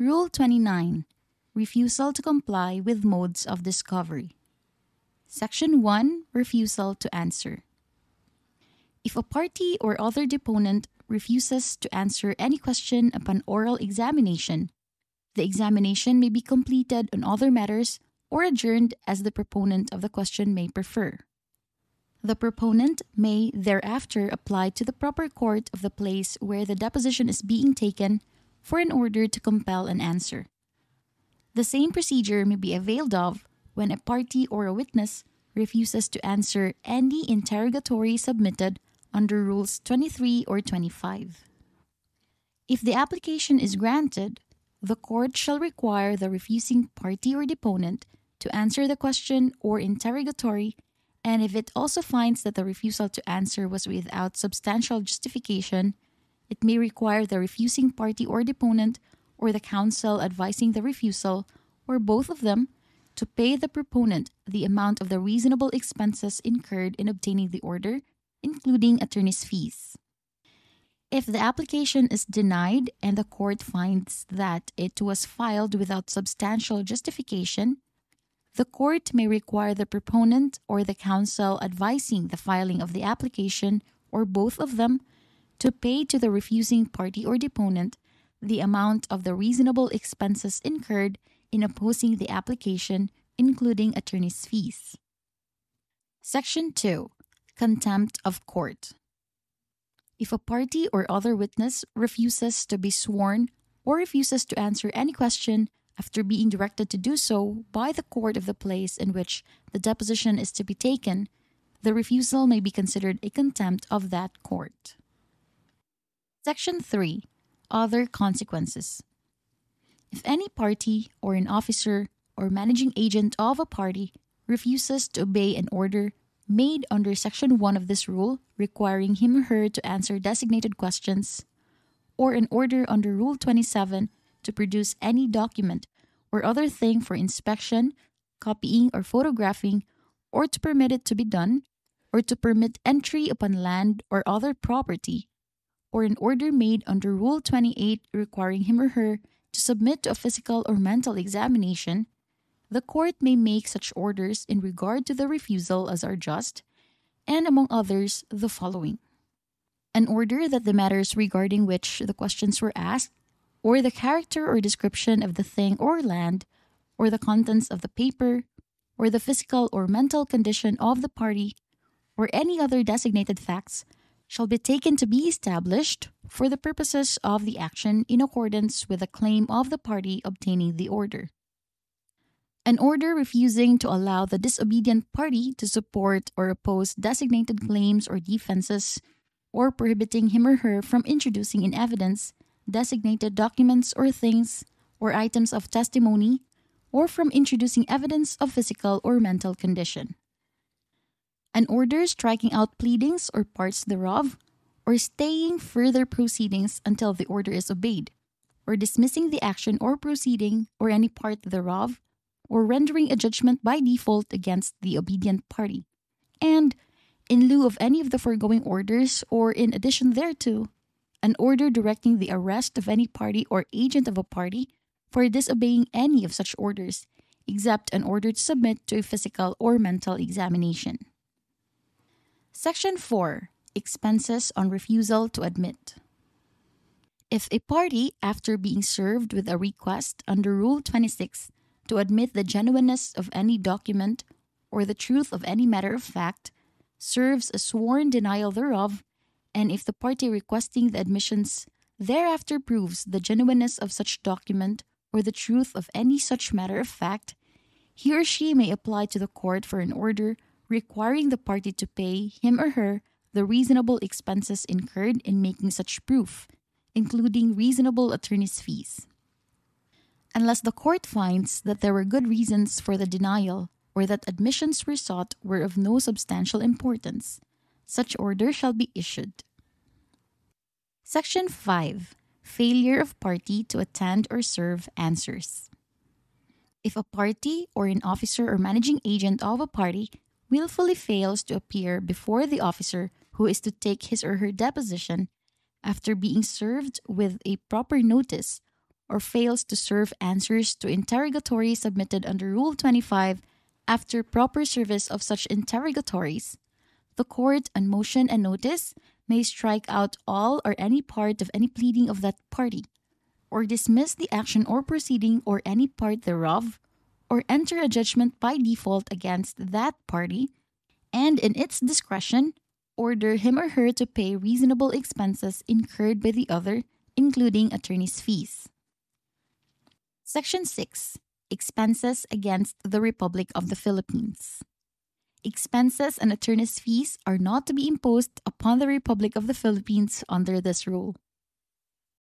Rule 29. Refusal to comply with modes of discovery. Section 1. Refusal to answer. If a party or other deponent refuses to answer any question upon oral examination, the examination may be completed on other matters or adjourned as the proponent of the question may prefer. The proponent may thereafter apply to the proper court of the place where the deposition is being taken for an order to compel an answer. The same procedure may be availed of when a party or a witness refuses to answer any interrogatory submitted under Rules 23 or 25. If the application is granted, the court shall require the refusing party or deponent to answer the question or interrogatory, and if it also finds that the refusal to answer was without substantial justification, it may require the refusing party or deponent or the counsel advising the refusal, or both of them, to pay the proponent the amount of the reasonable expenses incurred in obtaining the order, including attorney's fees. If the application is denied and the court finds that it was filed without substantial justification, the court may require the proponent or the counsel advising the filing of the application, or both of them, to pay to the refusing party or deponent the amount of the reasonable expenses incurred in opposing the application, including attorney's fees. Section 2. Contempt of Court. If a party or other witness refuses to be sworn or refuses to answer any question after being directed to do so by the court of the place in which the deposition is to be taken, the refusal may be considered a contempt of that court. Section 3. Other consequences. If any party or an officer or managing agent of a party refuses to obey an order made under Section 1 of this rule requiring him or her to answer designated questions, or an order under Rule 27 to produce any document or other thing for inspection, copying, or photographing, or to permit it to be done, or to permit entry upon land or other property, or an order made under Rule 28 requiring him or her to submit to a physical or mental examination, the court may make such orders in regard to the refusal as are just, and among others, the following: an order that the matters regarding which the questions were asked, or the character or description of the thing or land, or the contents of the paper, or the physical or mental condition of the party, or any other designated facts, shall be taken to be established for the purposes of the action in accordance with the claim of the party obtaining the order. An order refusing to allow the disobedient party to support or oppose designated claims or defenses, or prohibiting him or her from introducing in evidence designated documents or things or items of testimony, or from introducing evidence of physical or mental condition. An order striking out pleadings or parts thereof, or staying further proceedings until the order is obeyed, or dismissing the action or proceeding or any part thereof, or rendering a judgment by default against the obedient party. And, in lieu of any of the foregoing orders or in addition thereto, an order directing the arrest of any party or agent of a party for disobeying any of such orders, except an order to submit to a physical or mental examination. Section 4. Expenses on refusal to admit. If a party, after being served with a request under Rule 26 to admit the genuineness of any document or the truth of any matter of fact, serves a sworn denial thereof, and if the party requesting the admissions thereafter proves the genuineness of such document or the truth of any such matter of fact, he or she may apply to the court for an order requiring the party to pay him or her the reasonable expenses incurred in making such proof, including reasonable attorney's fees. Unless the court finds that there were good reasons for the denial or that admissions were sought were of no substantial importance, such order shall be issued. Section 5. Failure of party to attend or serve answers. If a party or an officer or managing agent of a party willfully fails to appear before the officer who is to take his or her deposition after being served with a proper notice, or fails to serve answers to interrogatories submitted under Rule 25 after proper service of such interrogatories, the court, on motion and notice, may strike out all or any part of any pleading of that party, or dismiss the action or proceeding or any part thereof, or enter a judgment by default against that party, and in its discretion, order him or her to pay reasonable expenses incurred by the other, including attorney's fees. Section 6. Expenses against the Republic of the Philippines. Expenses and attorney's fees are not to be imposed upon the Republic of the Philippines under this rule.